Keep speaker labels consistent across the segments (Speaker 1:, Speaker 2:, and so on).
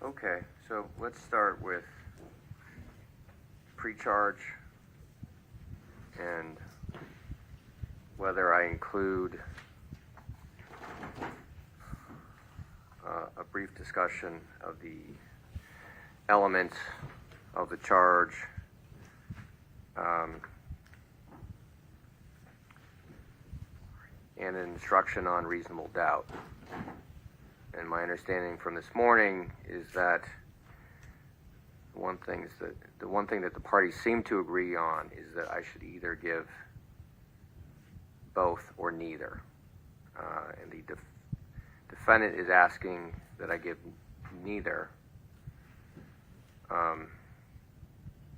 Speaker 1: Okay, so let's start with pre-charge and whether I include a brief discussion of the elements of the charge, and an instruction on reasonable doubt. And my understanding from this morning is that the one thing that the parties seem to agree on is that I should either give both or neither. And the defendant is asking that I give neither.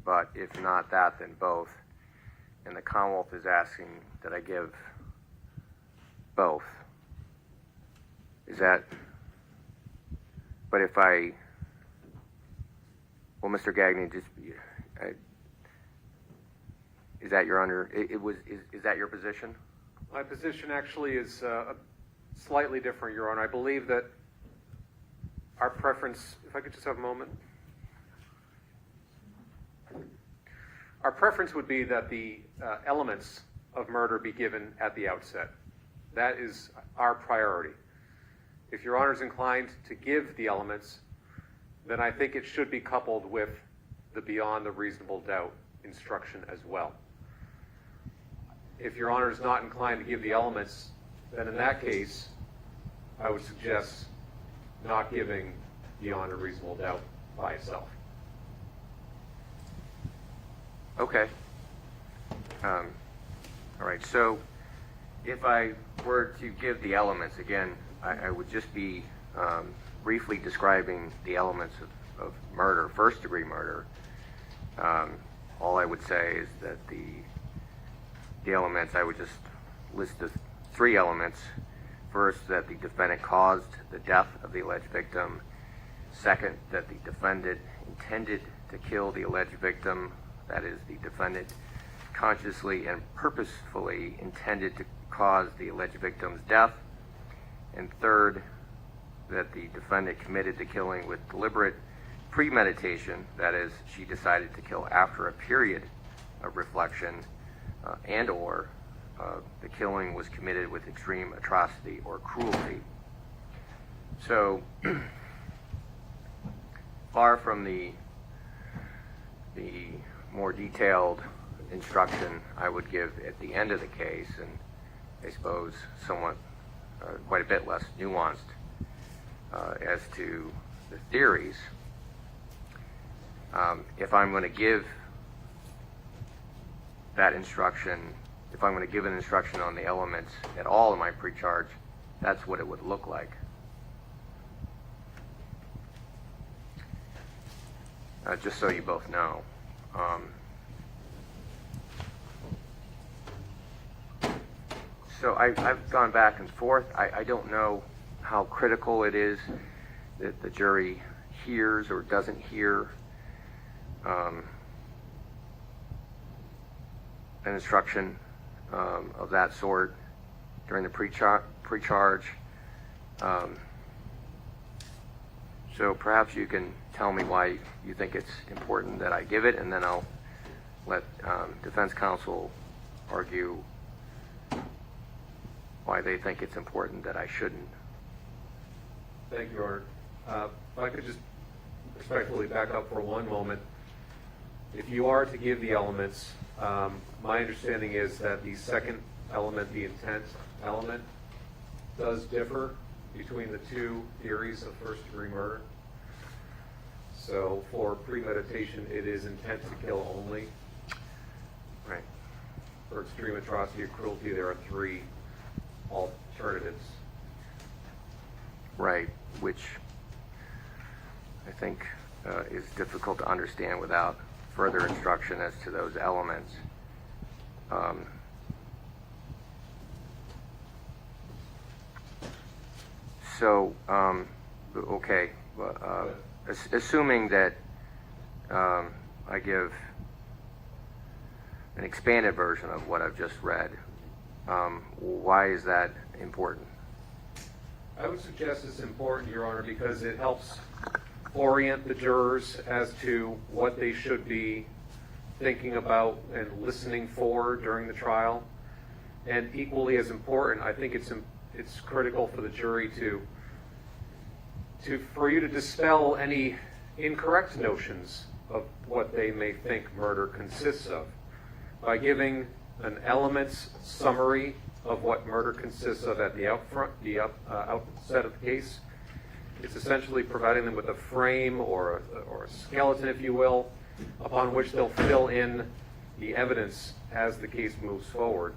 Speaker 1: But if not that, then both. And the Commonwealth is asking that I give both. Is that... But if I... Well, Mr. Gagnon, just... is that your is that your position?
Speaker 2: My position actually is slightly different, Your Honor. I believe that our preference, if I could just have a moment. Our preference would be that the elements of murder be given at the outset. That is our priority. If Your Honor is inclined to give the elements, then I think it should be coupled with the beyond the reasonable doubt instruction as well. If Your Honor is not inclined to give the elements, then in that case, I would suggest not giving beyond a reasonable doubt by itself.
Speaker 1: Okay. All right, so if I were to give the elements, again, I would just be briefly describing the elements of murder, first-degree murder. All I would say is that the elements, I would just list the three elements. First, that the defendant caused the death of the alleged victim. Second, that the defendant intended to kill the alleged victim. That is, the defendant consciously and purposefully intended to cause the alleged victim's death. And third, that the defendant committed the killing with deliberate premeditation. That is, she decided to kill after a period of reflection, and or the killing was committed with extreme atrocity or cruelty. So, far from the more detailed instruction I would give at the end of the case, and I suppose somewhat quite a bit less nuanced as to the theories, if I'm going to give that instruction, if I'm going to give an instruction on the elements at all in my pre-charge, that's what it would look like. Just so you both know. So I've gone back and forth. I don't know how critical it is that the jury hears or doesn't hear an instruction of that sort during the pre-charge. So perhaps you can tell me why you think it's important that I give it, and then I'll let defense counsel argue why they think it's important that I shouldn't.
Speaker 2: Thank you, Your Honor. If I could just respectfully back up for one moment. If you are to give the elements, my understanding is that the second element, the intent element, does differ between the two theories of first-degree murder. So for premeditation, it is intent to kill only.
Speaker 1: Right.
Speaker 2: For extreme atrocity or cruelty, there are three alternatives.
Speaker 1: Right, which I think is difficult to understand without further instruction as to those elements. Okay, assuming that I give an expanded version of what I've just read, why is that important?
Speaker 2: I would suggest it's important, Your Honor, because it helps orient the jurors as to what they should be thinking about and listening for during the trial. And equally as important, I think it's critical for the jury for you to dispel any incorrect notions of what they may think murder consists of by giving an elements summary of what murder consists of at the outset of the case. It's essentially providing them with a frame or a skeleton, if you will, upon which they'll fill in the evidence as the case moves forward.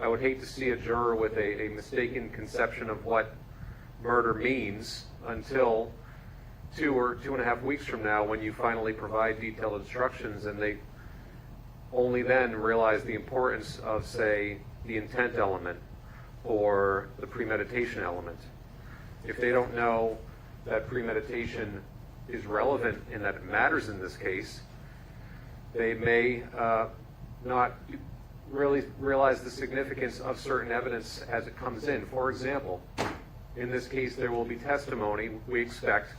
Speaker 2: I would hate to see a juror with a mistaken conception of what murder means until 2 or 2.5 weeks from now, when you finally provide detailed instructions and they only then realize the importance of, say, the intent element or the premeditation element. If they don't know that premeditation is relevant and that it matters in this case, they may not really realize the significance of certain evidence as it comes in. For example, in this case, there will be testimony. We expect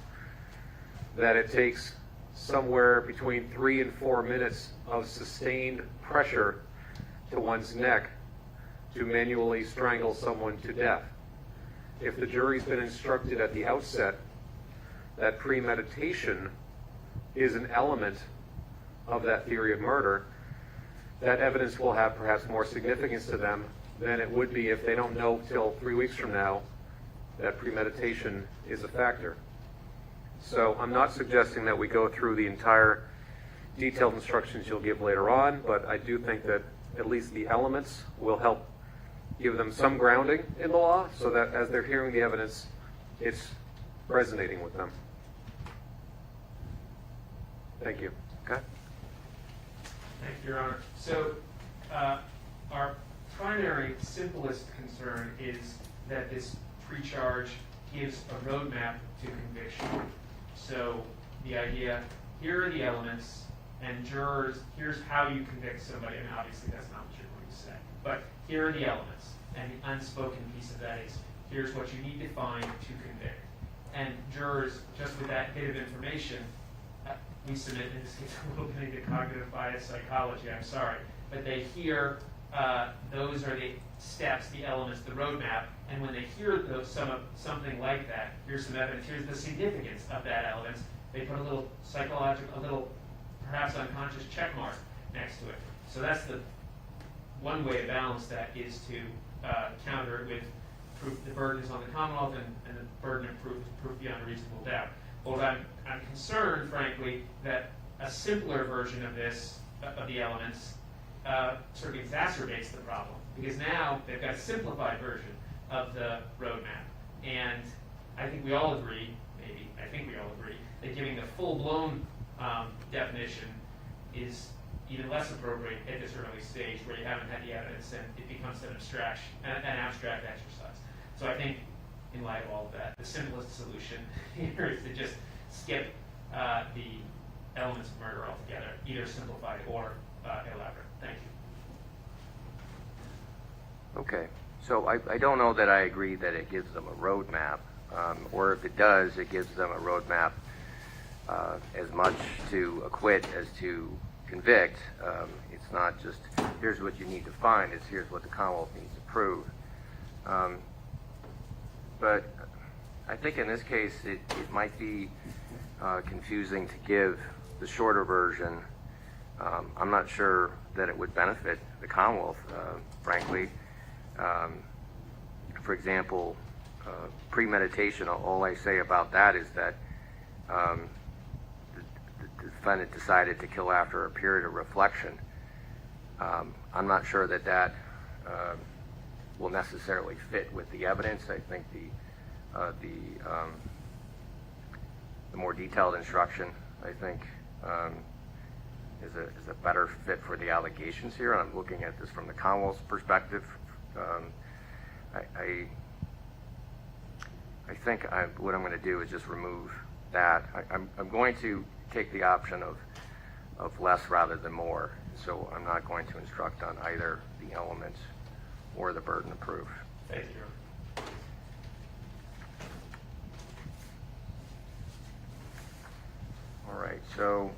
Speaker 2: that it takes somewhere between 3 and 4 minutes of sustained pressure to one's neck to manually strangle someone to death. If the jury's been instructed at the outset that premeditation is an element of that theory of murder, that evidence will have perhaps more significance to them than it would be if they don't know till 3 weeks from now that premeditation is a factor. So I'm not suggesting that we go through the entire detailed instructions you'll give later on, but I do think that at least the elements will help give them some grounding in the law so that as they're hearing the evidence, it's resonating with them. Thank you.
Speaker 1: Okay.
Speaker 3: Thank you, Your Honor. So our primary, simplest concern is that this pre-charge gives a roadmap to conviction. So the idea, here are the elements, and jurors, here's how you convict somebody, and obviously that's not what you're going to say. But here are the elements, and the unspoken piece of that is, here's what you need to find to convict. And jurors, just with that bit of information, we submit, in this case, a little bit into cognitive bias psychology, I'm sorry, but they hear those are the steps, the elements, the roadmap, and when they hear something like that, here's some evidence, here's the significance of that element, they put a little psychological, a little perhaps unconscious check mark next to it. So that's the one way to balance that, is to counter it with proof. The burden is on the Commonwealth, and the burden of proof is proof beyond a reasonable doubt. Well, I'm concerned, frankly, that a simpler version of this, of the elements, sort of exacerbates the problem, because now they've got a simplified version of the roadmap. And I think we all agree, that giving the full-blown definition is even less appropriate at this early stage where you haven't had the evidence and it becomes an abstract exercise. So I think, in light of all of that, the simplest solution here is to just skip the elements of murder altogether, either simplified or elaborate. Thank you.
Speaker 1: Okay. So I don't know that I agree that it gives them a roadmap, or if it does, it gives them a roadmap as much to acquit as to convict. It's not just, here's what you need to find, it's here's what the Commonwealth needs to prove. But I think in this case, it might be confusing to give the shorter version. I'm not sure that it would benefit the Commonwealth, frankly. For example, premeditation, all I say about that is that the defendant decided to kill after a period of reflection. I'm not sure that will necessarily fit with the evidence. I think the more detailed instruction, I think, is a better fit for the allegations here. I'm looking at this from the Commonwealth's perspective. I think what I'm going to do is just remove that. I'm going to take the option of less rather than more. So I'm not going to instruct on either the elements or the burden of proof.
Speaker 3: Thank you.
Speaker 1: All right, so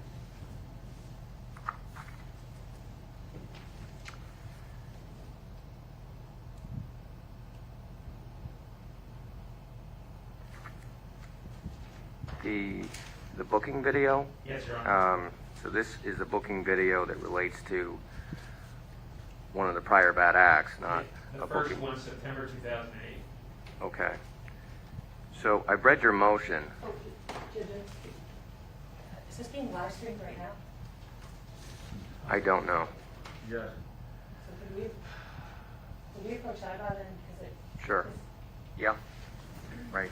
Speaker 1: the booking video.
Speaker 3: Yes, Your Honor.
Speaker 1: So this is a booking video that relates to one of the prior bad acts, not
Speaker 3: The
Speaker 1: a
Speaker 3: first
Speaker 1: booking.
Speaker 3: one, September 2008.
Speaker 1: Okay. So I've read your motion.
Speaker 4: Oh, is this being live streamed right now?
Speaker 1: I don't know.
Speaker 5: Yes.
Speaker 4: So could we approach that about it? Because it.
Speaker 1: Sure. Yeah. Right.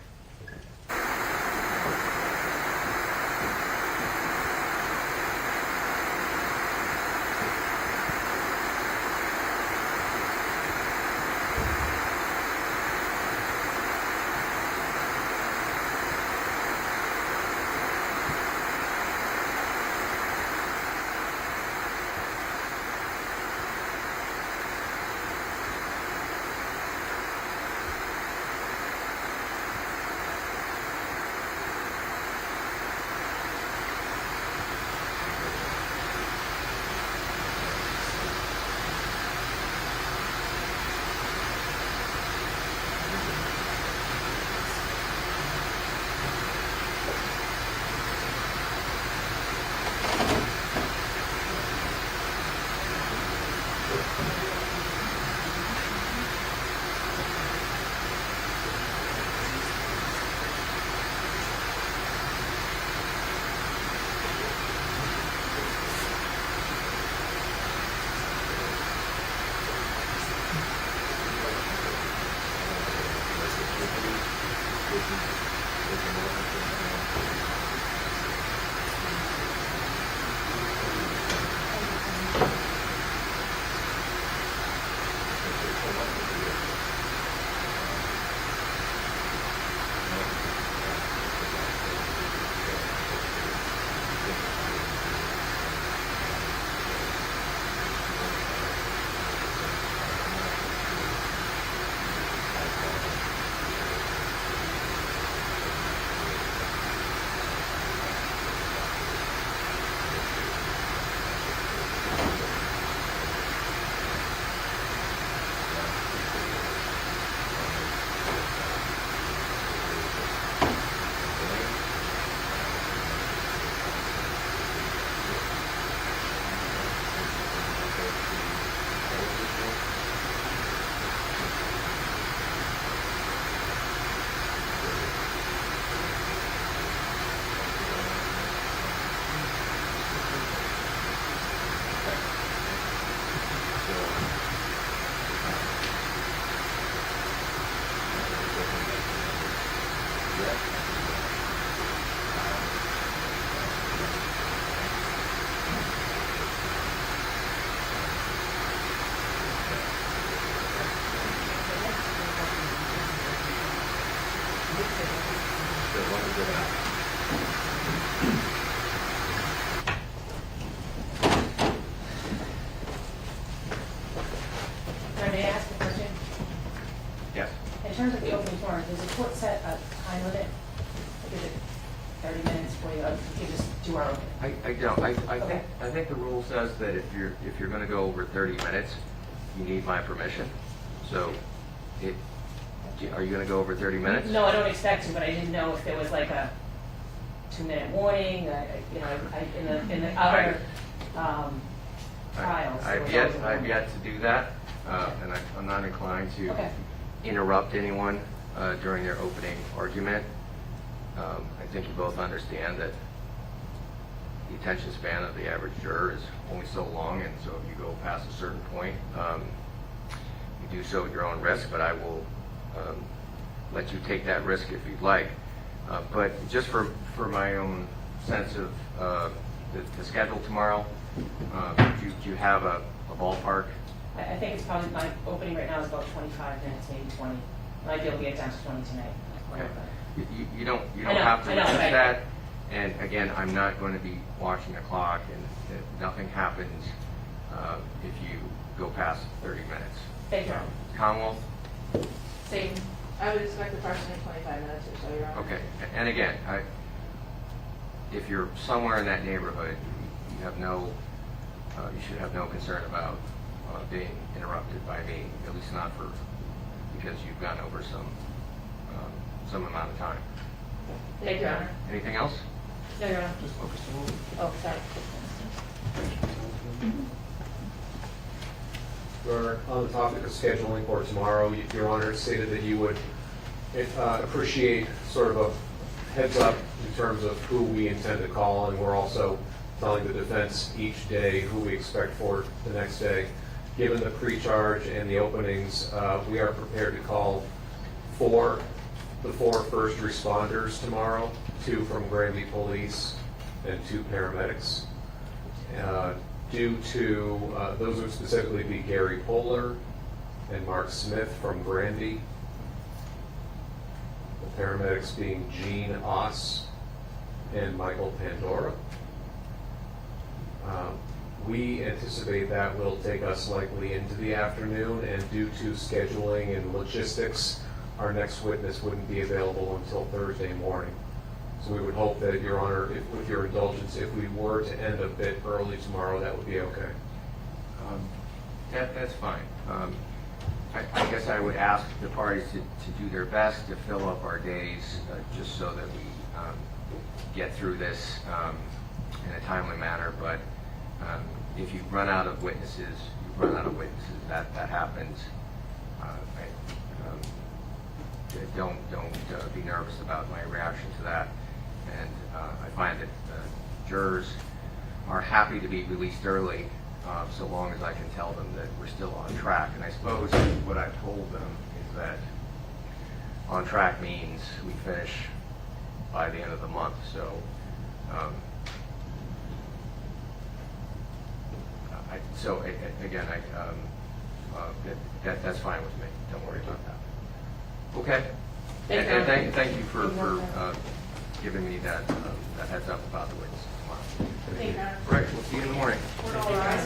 Speaker 4: May I ask a question?
Speaker 1: Yes.
Speaker 4: In terms of the opening tomorrow, does the court set a time limit? Like, is it 30 minutes, 40, you just do our opening?
Speaker 1: I don't.
Speaker 4: Okay.
Speaker 1: I think the rule says that if you're going to go over 30 minutes, you need my permission. So, are you going to go over 30 minutes?
Speaker 4: No, I don't expect to, but I didn't know if there was like a 2-minute warning, in the other trials. there was always a
Speaker 1: I've
Speaker 4: warning.
Speaker 1: yet to do that, and I'm not inclined to
Speaker 4: Okay.
Speaker 1: interrupt anyone during their opening argument. I think you both understand that the attention span of the average juror is only so long, and so if you go past a certain point, you do so at your own risk, but I will let you take that risk if you'd like. But just for my own sense of the schedule tomorrow, do you have a ballpark?
Speaker 4: I think it's probably, my opening right now is about 25 minutes, maybe 20. Might be able to get down to 20 tonight.
Speaker 1: Okay. You don't
Speaker 4: I know,
Speaker 1: have to
Speaker 4: I know,
Speaker 1: resist
Speaker 4: right.
Speaker 1: that. And again, I'm not going to be watching the clock, and nothing happens if you go past 30 minutes.
Speaker 4: Thank you.
Speaker 1: Commonwealth?
Speaker 6: Same. I would expect approximately 25 minutes or so, Your Honor.
Speaker 1: Okay. And again, if you're somewhere in that neighborhood, you have no, you should have no concern about being interrupted by me, at least not for, because you've gone over some amount of time.
Speaker 4: Thank you, Your Honor.
Speaker 1: Anything else?
Speaker 4: No, Your Honor.
Speaker 1: Just focus a little.
Speaker 4: Oh, sorry.
Speaker 2: Your Honor, on the topic of scheduling for tomorrow, Your Honor stated that you would appreciate sort of a heads up in terms of who we intend to call, and we're also telling the defense each day who we expect for the next day. Given the pre-charge and the openings, we are prepared to call the four first responders tomorrow, 2 from Granby Police and 2 paramedics. Due to, those would specifically be Gary Poehler and Mark Smith from Granby. The paramedics being Gene Oss and Michael Pandora. We anticipate that will take us likely into the afternoon, and due to scheduling and logistics, our next witness wouldn't be available until Thursday morning. So we would hope that, Your Honor, with your indulgence, if we were to end a bit early tomorrow, that would be okay.
Speaker 1: That's fine. I guess I would ask the parties to do their best to fill up our days, just so that we get through this in a timely manner. But if you run out of witnesses, you run out of witnesses. That happens. Don't be nervous about my reaction to that. And I find that jurors are happy to be released early, so long as I can tell them that we're still on track. And I suppose what I've told them is that on track means we finish by the end of the month. So again, that's fine with me. Don't worry about that. Okay. And thank you for giving me that heads up about the witnesses tomorrow.
Speaker 4: Thank you, Your Honor.
Speaker 1: Right, we'll see you in the morning.
Speaker 4: All rise.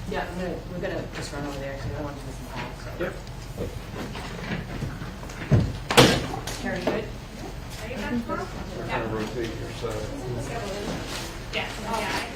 Speaker 4: Yeah, we're gonna just run over there because I don't want to miss the call. So.
Speaker 1: Yep.
Speaker 4: Karen, you good?
Speaker 2: Kind of rotate your side.
Speaker 5: Yes, yeah.